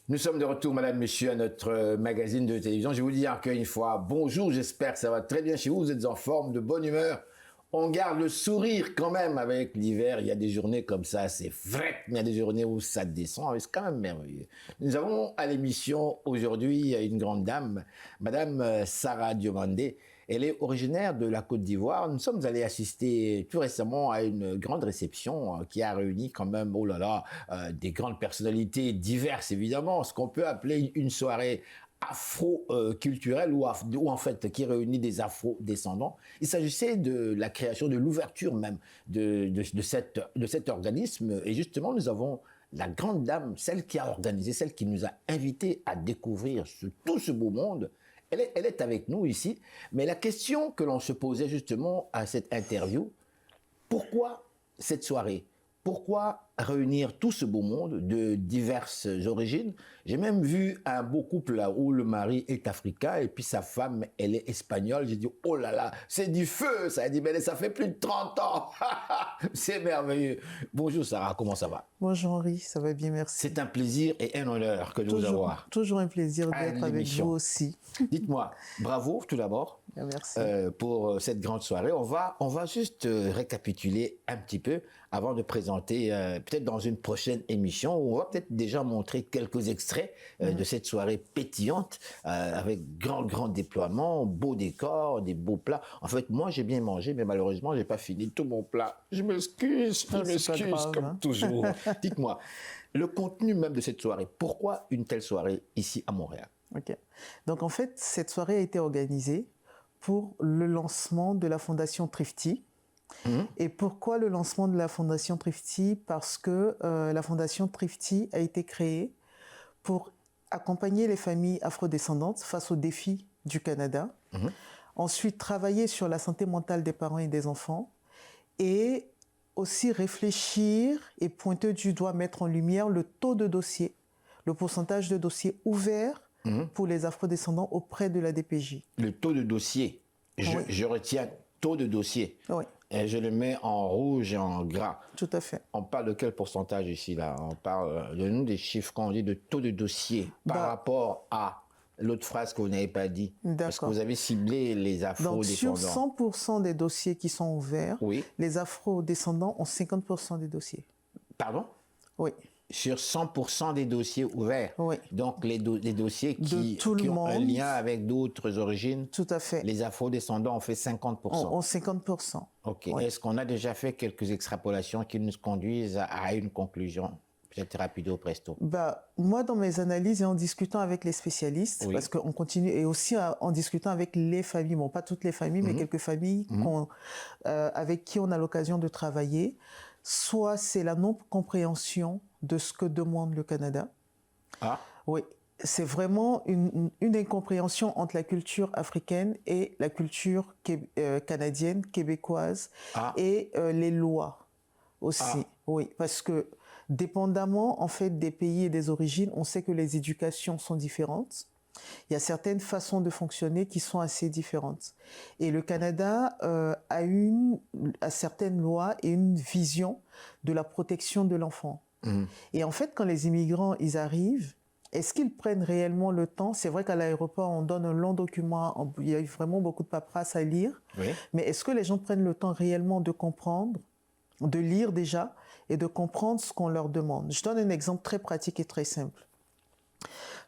Nous sommes de retour, madame, monsieur, à notre magazine de télévision. Je vais vous dire encore une fois, bonjour, j'espère que ça va très bien chez vous, vous êtes en forme, de bonne humeur. On garde le sourire quand même avec l'hiver. Il y a des journées comme ça, c'est vrai, mais il y a des journées où ça descend, c'est quand même merveilleux. Nous avons à l'émission aujourd'hui une grande dame, madame Sarah Diomandé. Elle est originaire de la Côte d'Ivoire. Nous sommes allés assister tout récemment à une grande réception qui a réuni quand même, oh là là, des grandes personnalités diverses, évidemment, ce qu'on peut appeler une soirée afro-culturelle ou en fait qui réunit des afro-descendants. Il s'agissait de la création, de l'ouverture même de cet organisme. Et justement, nous avons la grande dame, celle qui a organisé, celle qui nous a invités à découvrir tout ce beau monde. Elle est avec nous ici, mais la question que l'on se posait justement à cette interview, pourquoi cette soirée? Pourquoi réunir tout ce beau monde de diverses origines? J'ai même vu un beau couple là où le mari est africain et puis sa femme, elle est espagnole. J'ai dit, oh là là, c'est du feu! Ça a dit, mais ça fait plus de 30 ans! C'est merveilleux! Bonjour Sarah, comment ça va? Bonjour Henri, ça va bien, merci. C'est un plaisir et un honneur que de vous avoir. Toujours un plaisir d'être avec vous aussi. Dites-moi, bravo tout d'abord. Merci. Pour cette grande soirée. On va juste récapituler un petit peu avant de présenter, peut-être dans une prochaine émission, où on va peut-être déjà montrer quelques extraits de cette soirée pétillante, avec grand déploiement, beau décor, des beaux plats. En fait, moi, j'ai bien mangé, mais malheureusement, j'ai pas fini tout mon plat. Je m'excuse comme toujours. Dites-moi, le contenu même de cette soirée, pourquoi une telle soirée ici à Montréal? Ok. Donc, en fait, cette soirée a été organisée pour le lancement de la Fondation Thrifty. Et pourquoi le lancement de la Fondation Thrifty? Parce que la Fondation Thrifty a été créée pour accompagner les familles afrodescendantes face aux défis du Canada. Ensuite, travailler sur la santé mentale des parents et des enfants. Et aussi réfléchir et pointer du doigt, mettre en lumière le taux de dossiers, le pourcentage de dossiers ouverts pour les afrodescendants auprès de la DPJ. Le taux de dossier, je retiens taux de dossier. Oui. Et je le mets en rouge et en gras. Tout à fait. On parle de quel pourcentage ici, là? On parle de nous des chiffres quand on dit de taux de dossier par rapport à l'autre phrase que vous n'avez pas dit. Parce que vous avez ciblé les afro-descendants. Donc, sur 100% des dossiers qui sont ouverts, les afro-descendants ont 50% des dossiers. Pardon? Oui. Sur 100% des dossiers ouverts. Oui. Donc, les dossiers qui ont un lien avec d'autres origines. Tout à fait. Les afro-descendants ont fait 50%. Ont 50%. OK. Oui. Est-ce qu'on a déjà fait quelques extrapolations qui nous conduisent à une conclusion? Peut-être rapido presto. Moi, dans mes analyses et en discutant avec les spécialistes, parce qu'on continue, et aussi en discutant avec les familles, bon, pas toutes les familles, mais quelques familles avec qui on a l'occasion de travailler, soit c'est la non-compréhension de ce que demande le Canada. Ah. Oui. C'est vraiment une incompréhension entre la culture africaine et la culture canadienne, québécoise, et les lois aussi. Oui, parce que dépendamment en fait des pays et des origines, on sait que les éducations sont différentes. Il y a certaines façons de fonctionner qui sont assez différentes. Et le Canada a certaines lois et une vision de la protection de l'enfant. Et en fait, quand les immigrants ils arrivent, est-ce qu'ils prennent réellement le temps? C'est vrai qu'à l'aéroport, on donne un long document, il y a vraiment beaucoup de paperasse à lire. Oui. Mais est-ce que les gens prennent le temps réellement de comprendre, de lire déjà et de comprendre ce qu'on leur demande? Je donne un exemple très pratique et très simple.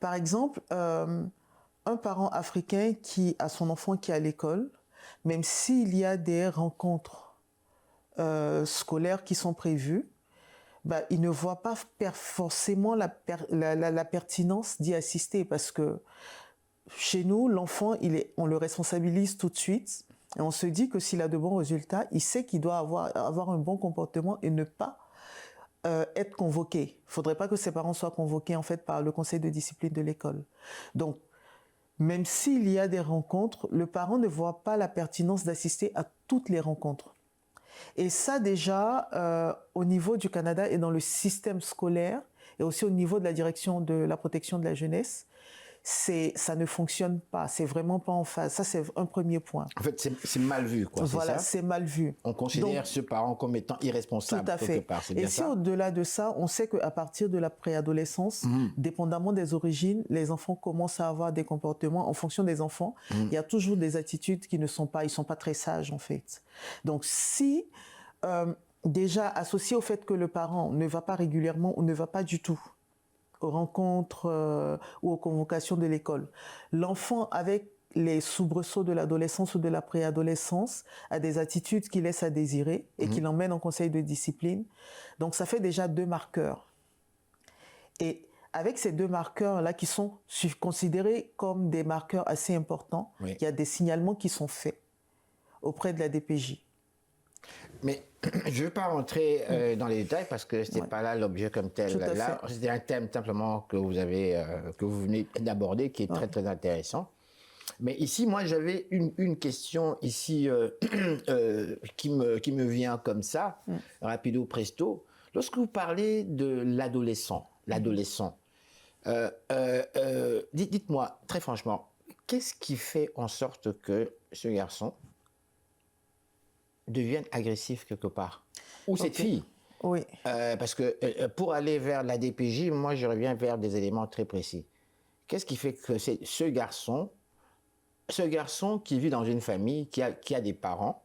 Par exemple, un parent africain qui a son enfant qui est à l'école, même s'il y a des rencontres scolaires qui sont prévues, il ne voit pas forcément la pertinence d'y assister parce que chez nous, l'enfant, on le responsabilise tout de suite et on se dit que s'il a de bons résultats, il sait qu'il doit avoir un bon comportement et ne pas être convoqué. Il ne faudrait pas que ses parents soient convoqués en fait par le conseil de discipline de l'école. Donc, même s'il y a des rencontres, le parent ne voit pas la pertinence d'assister à toutes les rencontres. Et ça déjà, au niveau du Canada et dans le système scolaire, et aussi au niveau de la direction de la protection de la jeunesse, ça ne fonctionne pas. C'est vraiment pas en phase. Ça, c'est un premier point. En fait, c'est mal vu, quoi. Voilà, c'est mal vu. On considère ce parent comme étant irresponsable. Tout à fait. Quelque part. Et si au-delà de ça, on sait qu'à partir de la préadolescence, dépendamment des origines, les enfants commencent à avoir des comportements en fonction des enfants. Il y a toujours des attitudes qui ne sont pas, ils sont pas très sages en fait. Donc si déjà associé au fait que le parent ne va pas régulièrement ou ne va pas du tout aux rencontres ou aux convocations de l'école, l'enfant avec les soubresauts de l'adolescence ou de la préadolescence a des attitudes qui laissent à désirer et qui l'emmènent en conseil de discipline. Donc ça fait déjà 2 marqueurs. Et avec ces 2 marqueurs-là qui sont considérés comme des marqueurs assez importants, il y a des signalements qui sont faits auprès de la DPJ. Mais je ne veux pas rentrer dans les détails parce que ce n'était pas là l'objet comme tel. Là, c'était un thème simplement que vous venez d'aborder qui est très très intéressant. Mais ici, moi, j'avais une question ici qui me vient comme ça, rapido presto. Lorsque vous parlez de l'adolescent, dites-moi très franchement, qu'est-ce qui fait en sorte que ce garçon devienne agressif quelque part? Ou cette fille? Oui. Parce que pour aller vers la DPJ, moi, je reviens vers des éléments très précis. Qu'est-ce qui fait que c'est ce garçon qui vit dans une famille, qui a des parents,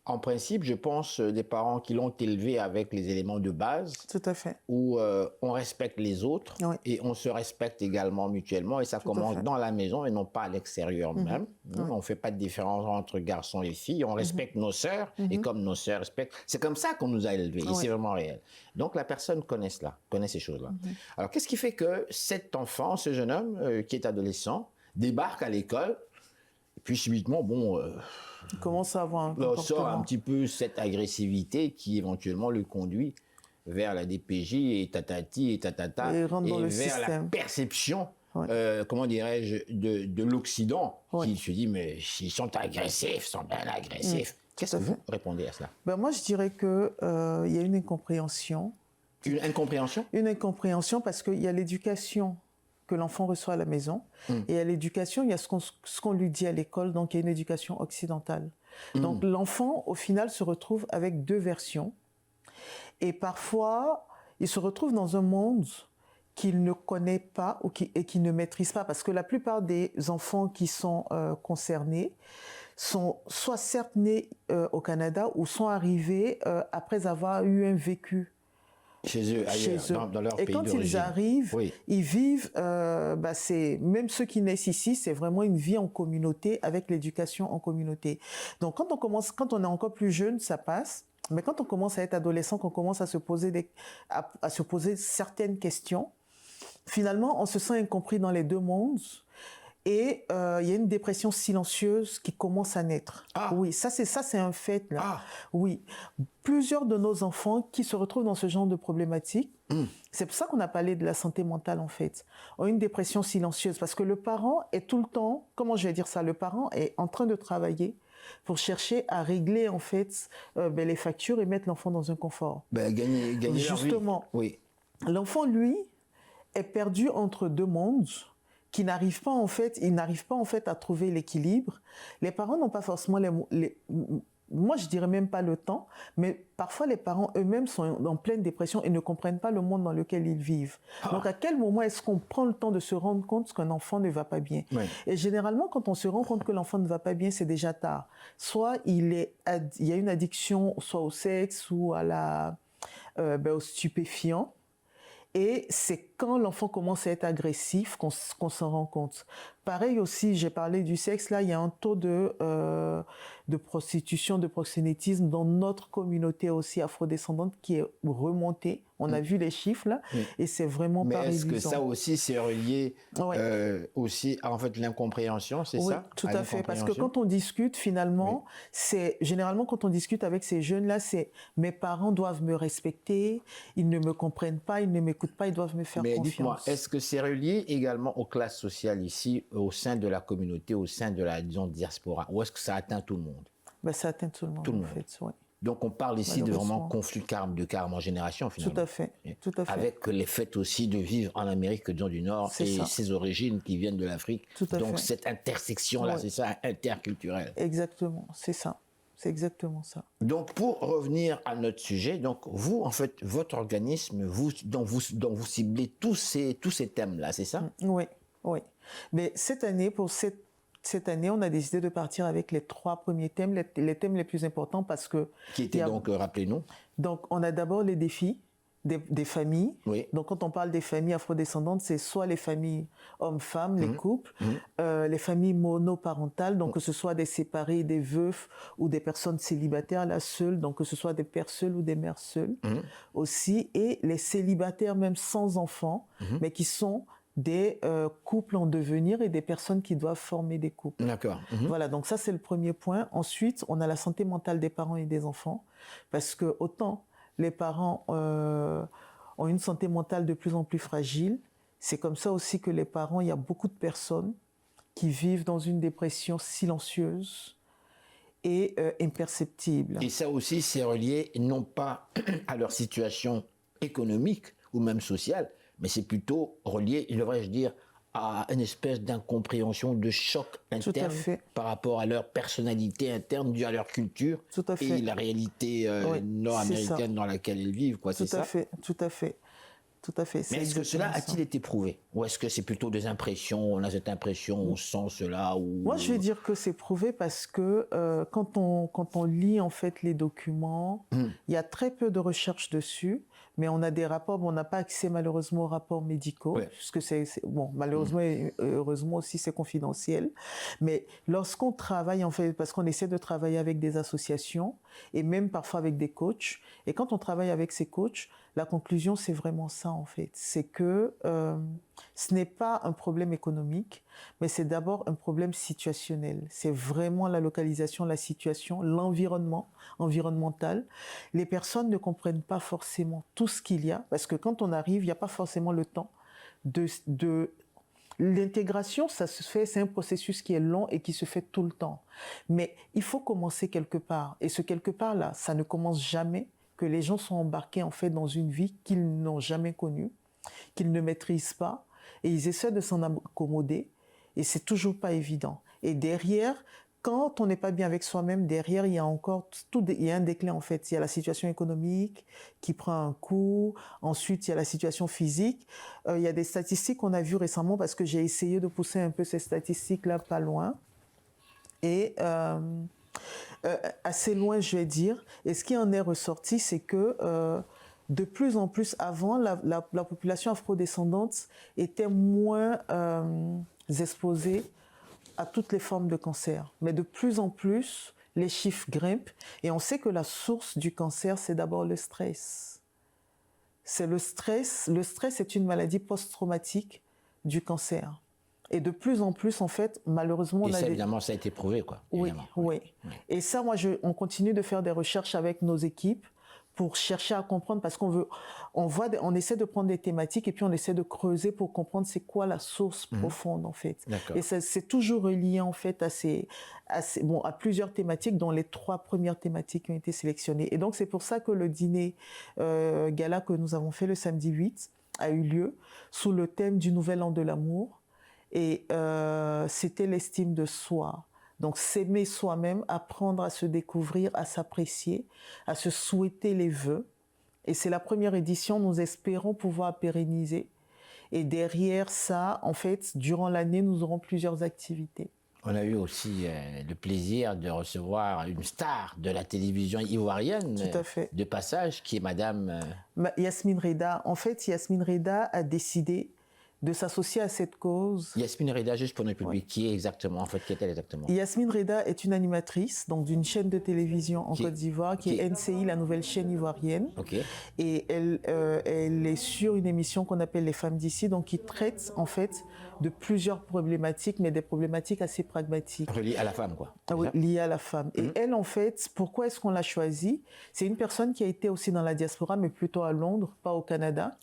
en principe, je pense, des parents qui l'ont élevé avec les éléments de base. Tout à fait. Où on respecte les autres et on se respecte également mutuellement. Et ça commence dans la maison et non pas à l'extérieur même. On ne fait pas de différence entre garçons et filles. On respecte nos sœurs et comme nos sœurs respectent. C'est comme ça qu'on nous a élevés et c'est vraiment réel. Donc la personne connaît cela, connaît ces choses-là. Alors qu'est-ce qui fait que cet enfant, ce jeune homme qui est adolescent, débarque à l'école et puis subitement, il commence à avoir un comportement. Sort un petit peu cette agressivité qui éventuellement le conduit vers la DPJ et tatati et tatata et vers la perception, comment dirais-je, de l'Occident qui se dit mais ils sont agressifs, ils sont bien agressifs. Qu'est-ce que vous répondez à cela? Moi je dirais qu'il y a une incompréhension. Une incompréhension? Une incompréhension parce qu'il y a l'éducation que l'enfant reçoit à la maison. Et à l'éducation, il y a ce qu'on lui dit à l'école, donc il y a une éducation occidentale. Donc l'enfant, au final, se retrouve avec 2 versions. Et parfois, il se retrouve dans un monde qu'il ne connaît pas et qu'il ne maîtrise pas. Parce que la plupart des enfants qui sont concernés sont soit certes nés au Canada ou sont arrivés après avoir eu un vécu chez eux, ailleurs, dans leur pays d'origine. Et quand ils arrivent, ils vivent, même ceux qui naissent ici, c'est vraiment une vie en communauté avec l'éducation en communauté. Donc quand on est encore plus jeune, ça passe. Mais quand on commence à être adolescent, qu'on commence à se poser certaines questions, finalement, on se sent incompris dans les 2 mondes. Et il y a une dépression silencieuse qui commence à naître. Oui, ça c'est un fait là. Oui, plusieurs de nos enfants qui se retrouvent dans ce genre de problématiques, c'est pour ça qu'on a parlé de la santé mentale en fait, ont une dépression silencieuse parce que le parent est tout le temps, comment je vais dire ça, le parent est en train de travailler pour chercher à régler en fait les factures et mettre l'enfant dans un confort. Gagner justement. Oui. L'enfant lui est perdu entre 2 mondes. Qui n'arrivent pas en fait, ils n'arrivent pas en fait à trouver l'équilibre. Les parents n'ont pas forcément moi je dirais même pas le temps, mais parfois les parents eux-mêmes sont en pleine dépression et ne comprennent pas le monde dans lequel ils vivent. Donc à quel moment est-ce qu'on prend le temps de se rendre compte qu'un enfant ne va pas bien? Et généralement quand on se rend compte que l'enfant ne va pas bien, c'est déjà tard. Soit il y a une addiction soit au sexe ou à aux stupéfiants. Et c'est quand l'enfant commence à être agressif qu'on s'en rend compte. Pareil aussi, j'ai parlé du sexe, là, il y a un taux de prostitution, de proxénétisme dans notre communauté aussi afrodescendante qui est remontée. On a vu les chiffres, là, et c'est vraiment pas réduisant. Mais est-ce que ça aussi, c'est relié aussi à en fait, l'incompréhension, c'est ça? Oui, tout à fait, parce que quand on discute, finalement, c'est généralement quand on discute avec ces jeunes-là, c'est « mes parents doivent me respecter, ils ne me comprennent pas, ils ne m'écoutent pas, ils doivent me faire confiance. » Mais dites-moi, est-ce que c'est relié également aux classes sociales ici, au sein de la communauté, au sein de la, disons, diaspora, ou est-ce que ça atteint tout le monde? Ça atteint tout le monde, en fait, oui. Donc, on parle ici de vraiment Malheureusement. conflit de karma en génération, finalement. Tout à fait, tout à fait. Avec les faits aussi de vivre en Amérique du Nord C'est et ça. ses origines qui viennent de l'Afrique. Tout à Donc, fait. cette intersection-là, Oui. c'est ça, interculturelle. Exactement, c'est ça. C'est exactement ça. Donc, pour revenir à notre sujet, donc vous, en fait, votre organisme, dont vous ciblez tous ces thèmes-là, c'est ça? Oui, oui. Mais cette année, cette année, on a décidé de partir avec les 3 premiers thèmes, les thèmes les plus importants parce que... Qui étaient donc, rappelez-nous? Donc, on a d'abord les défis des familles. Oui. Donc, quand on parle des familles afrodescendantes, c'est soit les familles hommes-femmes, les couples, les familles monoparentales, donc que ce soit des séparés, des veufs ou des personnes célibataires, là, seules, donc que ce soit des pères seuls ou des mères seules aussi, et les célibataires même sans enfants, mais qui sont des couples en devenir et des personnes qui doivent former des couples. D'accord. Voilà, donc ça c'est le premier point. Ensuite, on a la santé mentale des parents et des enfants, parce que autant les parents ont une santé mentale de plus en plus fragile, c'est comme ça aussi que les parents, il y a beaucoup de personnes qui vivent dans une dépression silencieuse et imperceptible. Et ça aussi, c'est relié non pas à leur situation économique ou même sociale, mais c'est plutôt relié, devrais-je dire, à une espèce d'incompréhension, de choc interne par rapport à leur personnalité interne, due à leur culture et la réalité nord-américaine dans laquelle ils vivent. Quoi, tout à fait, tout à fait. Tout à fait. Mais est-ce que cela a-t-il été prouvé? Ou est-ce que c'est plutôt des impressions, on a cette impression, on sent cela ou... Moi, je vais dire que c'est prouvé parce que quand on lit en fait les documents, il y a très peu de recherches dessus, mais on a des rapports, on n'a pas accès malheureusement aux rapports médicaux, puisque bon, malheureusement et heureusement aussi c'est confidentiel. Mais lorsqu'on travaille en fait, parce qu'on essaie de travailler avec des associations et même parfois avec des coachs, et quand on travaille avec ces coachs, la conclusion, c'est vraiment ça, en fait. C'est que ce n'est pas un problème économique, mais c'est d'abord un problème situationnel. C'est vraiment la localisation, la situation, l'environnement environnemental. Les personnes ne comprennent pas forcément tout ce qu'il y a, parce que quand on arrive, il n'y a pas forcément le temps de l'intégration, ça se fait, c'est un processus qui est long et qui se fait tout le temps. Mais il faut commencer quelque part. Et ce quelque part-là, ça ne commence jamais, que les gens sont embarqués en fait dans une vie qu'ils n'ont jamais connue, qu'ils ne maîtrisent pas, et ils essaient de s'en accommoder, et c'est toujours pas évident. Et derrière, quand on n'est pas bien avec soi-même, derrière, il y a encore il y a un déclin en fait. Il y a la situation économique qui prend un coup, ensuite il y a la situation physique. Il y a des statistiques qu'on a vues récemment, parce que j'ai essayé de pousser un peu ces statistiques-là pas loin, et assez loin, je vais dire. Et ce qui en est ressorti, c'est que de plus en plus, avant, la population afrodescendante était moins exposée à toutes les formes de cancer. Mais de plus en plus, les chiffres grimpent. Et on sait que la source du cancer, c'est d'abord le stress. C'est le stress. Le stress est une maladie post-traumatique du cancer. Et de plus en plus, en fait, malheureusement... Et ça, évidemment, ça a été prouvé, quoi. Oui, oui. Et ça, moi, on continue de faire des recherches avec nos équipes pour chercher à comprendre, parce on essaie de prendre des thématiques et puis on essaie de creuser pour comprendre c'est quoi la source profonde, en fait. Et c'est toujours relié, en fait, à plusieurs thématiques, dont les 3 premières thématiques ont été sélectionnées. Et donc, c'est pour ça que le dîner gala que nous avons fait le samedi 8 a eu lieu sous le thème du Nouvel An de l'amour. Et c'était l'estime de soi. Donc, s'aimer soi-même, apprendre à se découvrir, à s'apprécier, à se souhaiter les vœux. Et c'est la première édition, nous espérons pouvoir pérenniser. Et derrière ça, en fait, durant l'année, nous aurons plusieurs activités. On a eu aussi le plaisir de recevoir une star de la télévision ivoirienne, de passage, qui est Madame... Yasmine Reda. En fait, Yasmine Reda a décidé de s'associer à cette cause. Yasmine Reda, juste pour notre public, qui est exactement, en fait, qui est-elle exactement? Yasmine Reda est une animatrice donc d'une chaîne de télévision en Côte d'Ivoire, qui est NCI, la nouvelle chaîne ivoirienne. Et elle est sur une émission qu'on appelle Les Femmes d'ici, donc qui traite en fait de plusieurs problématiques, mais des problématiques assez pragmatiques. Liées à la femme, quoi. Ah oui, liées à la femme. Et elle, en fait, pourquoi est-ce qu'on l'a choisie? C'est une personne qui a été aussi dans la diaspora, mais plutôt à Londres, pas au Canada,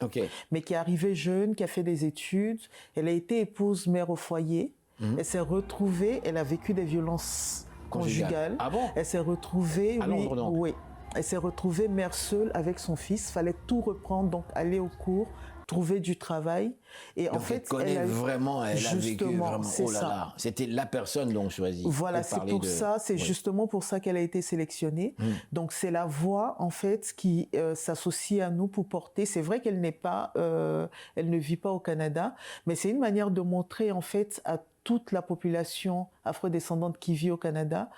mais qui est arrivée jeune, qui a fait des études. Elle a été épouse, mère au foyer. Elle s'est retrouvée, elle a vécu des violences conjugales. Ah bon? Elle s'est retrouvée, à Londres, donc. Oui. Elle s'est retrouvée mère seule avec son fils. Il fallait tout reprendre, donc aller au cours, trouver du travail. Et donc en fait, elle connaît vraiment, elle a vécu vraiment. Oh là là, c'était la personne dont on choisit. Voilà, c'est pour ça, c'est justement pour ça qu'elle a été sélectionnée. Donc c'est la voix en fait qui s'associe à nous pour porter. C'est vrai qu'elle n'est pas, elle ne vit pas au Canada, mais c'est une manière de montrer en fait à toute la population afrodescendante qui vit au Canada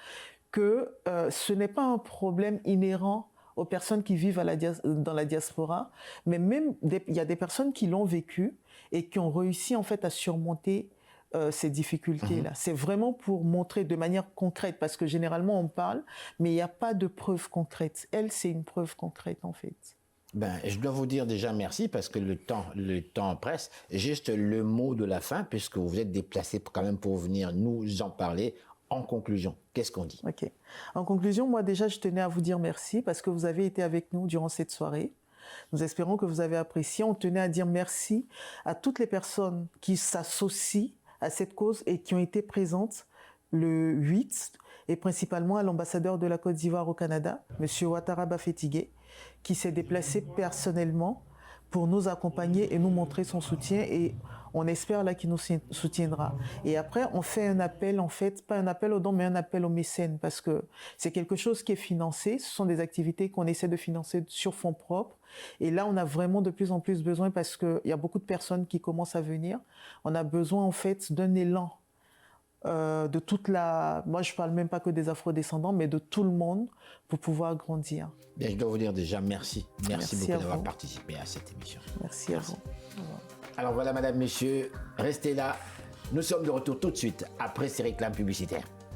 que ce n'est pas un problème inhérent aux personnes qui vivent dans la diaspora, mais même il y a des personnes qui l'ont vécu et qui ont réussi en fait à surmonter ces difficultés-là. C'est vraiment pour montrer de manière concrète, parce que généralement on parle, mais il n'y a pas de preuve concrète. Elle, c'est une preuve concrète en fait. Ben, je dois vous dire déjà merci parce que le temps presse. Juste le mot de la fin, puisque vous êtes déplacé quand même pour venir nous en parler. En conclusion, qu'est-ce qu'on dit? Ok. En conclusion, moi déjà, je tenais à vous dire merci parce que vous avez été avec nous durant cette soirée. Nous espérons que vous avez apprécié. On tenait à dire merci à toutes les personnes qui s'associent à cette cause et qui ont été présentes le 8, et principalement à l'ambassadeur de la Côte d'Ivoire au Canada, M. Ouattara Bafétigé, qui s'est déplacé personnellement pour nous accompagner et nous montrer son soutien, et on espère là qu'il nous soutiendra. Et après, on fait un appel, en fait, pas un appel aux dons, mais un appel aux mécènes, parce que c'est quelque chose qui est financé. Ce sont des activités qu'on essaie de financer sur fonds propres. Et là, on a vraiment de plus en plus besoin, parce qu'il y a beaucoup de personnes qui commencent à venir. On a besoin, en fait, d'un élan de toute la... Moi, je ne parle même pas que des afrodescendants, mais de tout le monde pour pouvoir grandir. Bien, je dois vous dire déjà merci. Merci beaucoup d'avoir participé à cette émission. Merci à vous. Alors voilà, madame, messieurs, restez là. Nous sommes de retour tout de suite après ces réclames publicitaires.